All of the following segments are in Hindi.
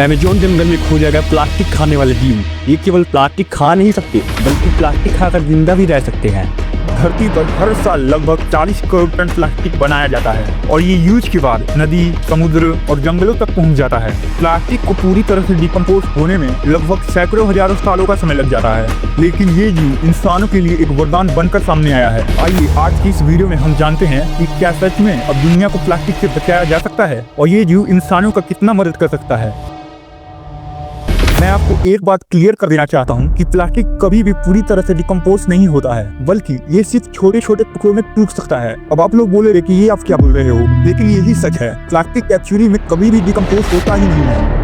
अमेज़न जंगल में खोजा गया प्लास्टिक खाने वाले जीव। ये केवल प्लास्टिक खा नहीं सकते बल्कि प्लास्टिक खाकर जिंदा भी रह सकते हैं। धरती पर हर साल लगभग 40 करोड़ टन प्लास्टिक बनाया जाता है और ये यूज के बाद नदी, समुद्र और जंगलों तक पहुंच जाता है। प्लास्टिक को पूरी तरह से डिकम्पोज होने में लगभग सैकड़ों हजारों सालों का समय लग जाता है, लेकिन ये जीव इंसानों के लिए एक वरदान बनकर सामने आया है। आइए आज की इस वीडियो में हम जानते हैं कि क्या सच में अब दुनिया को प्लास्टिक से बचाया जा सकता है और ये जीव इंसानों का कितना मदद कर सकता है। मैं आपको एक बात क्लियर कर देना चाहता हूँ कि प्लास्टिक कभी भी पूरी तरह से डिकम्पोज नहीं होता है, बल्कि ये सिर्फ छोटे छोटे टुकड़ों में टूट सकता है। अब आप लोग बोले रहे कि ये आप क्या बोल रहे हो, लेकिन यही सच है। प्लास्टिक एक्चुअली में कभी भी डिकम्पोज होता ही नहीं है।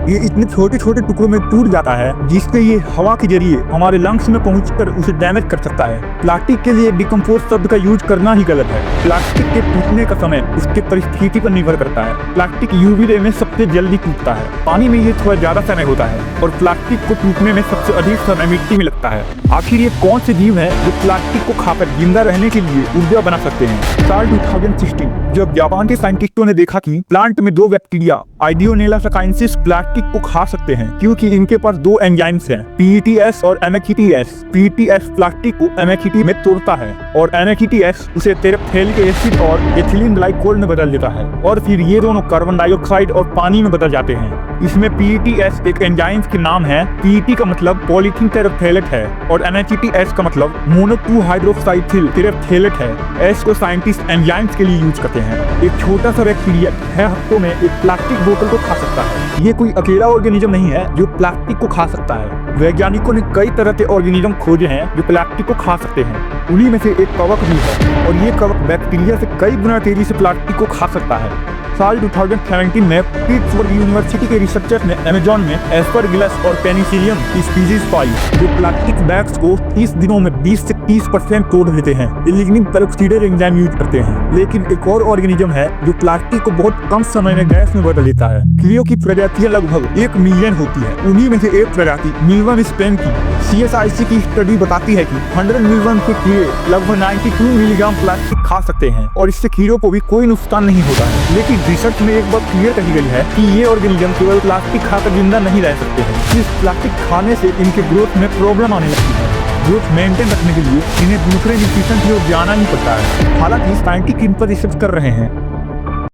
ये इतने छोटे छोटे टुकड़ों में टूट जाता है जिससे ये हवा के जरिए हमारे लंग्स में पहुंचकर उसे डैमेज कर सकता है। प्लास्टिक के लिए डिकम्पोज शब्द का यूज करना ही गलत है। प्लास्टिक के टूटने का समय उसके परिस्थिति पर निर्भर करता है। प्लास्टिक यूवी रे में सबसे जल्दी टूटता है, पानी में ये थोड़ा ज्यादा समय होता है और प्लास्टिक को टूटने में सबसे अधिक समय मिट्टी में लगता है। आखिर ये कौन से जीव है जो प्लास्टिक को खाकर जिंदा रहने के लिए ऊर्जा बना सकते हैं? साल 2016 जब जापान के साइंटिस्टों ने देखा कि प्लांट में दो बैक्टीरिया आइडियोनेला सकाइंसिस प्लास्टिक को खा सकते हैं क्योंकि इनके पास दो एंजाइम्स हैं, PETS और MHTS। PETS प्लास्टिक को MHT में तोड़ता है और MHTS उसे तेरेप्थेलिक एसिड और एथिलीन ग्लाइकोल में बदल देता है और फिर ये दोनों कार्बन डाइऑक्साइड और पानी में बदल जाते हैं। इसमें PETS एक एंजाइम के नाम है। PET का मतलब पॉलीथीन तेरेप्थेलेट है और MHTS का मतलब मोनो 2 हाइड्रोक्साइथिल तेरेप्थेलेट है। S को साइंटिस्ट एंजाइम्स के लिए यूज करते हैं। एक छोटा सा बैक्टीरिया 6 हफ्तों में एक प्लास्टिक बोतल को खा सकता है। ये कोई अकेला ऑर्गेनिज्म नहीं है जो प्लास्टिक को खा सकता है। वैज्ञानिकों ने कई तरह के ऑर्गेनिज्म खोजे हैं जो प्लास्टिक को खा सकते हैं। उन्हीं में से एक कवक भी है और ये कवक बैक्टीरिया से कई गुना तेजी से प्लास्टिक को खा सकता है। साल 2017 में पिट्सबर्ग यूनिवर्सिटी के रिसर्चर्स ने अमेज़न में एस्परगिलस और पेनिसिलियम स्पीशीज पाई जो प्लास्टिक बैग्स को 30 दिनों में 20 से 30% तोड़ देते हैं। लिग्निन पेरोक्साइड एंजाइम यूज करते हैं। लेकिन एक और ऑर्गेनिज्म है जो प्लास्टिक को बहुत कम समय में गैस में बदल देता है। कीड़ों की प्रजातियां लगभग 1 मिलियन होती है। उन्हीं में से एक प्रजाति मिलवर्म स्पेन की CSIC की स्टडी बताती है कि 100 मिलवर्म के कीड़े लगभग 92 मिलीग्राम प्लास्टिक खा सकते हैं और इससे कीड़ों को भी कोई नुकसान नहीं होता है। लेकिन रिसर्च में एक बात क्लियर कही गई है कि ये ऑर्गेनिज्म केवल प्लास्टिक खाकर जिंदा नहीं रह सकते हैं। सिर्फ प्लास्टिक खाने से इनके ग्रोथ में प्रॉब्लम आने लगती है। ग्रोथ मेंटेन रखने के लिए इन्हें दूसरे न्यूट्रिशन की ओर जाना ही पड़ता है। हालांकि साइंटिस्ट इन पर रिसर्च कर रहे हैं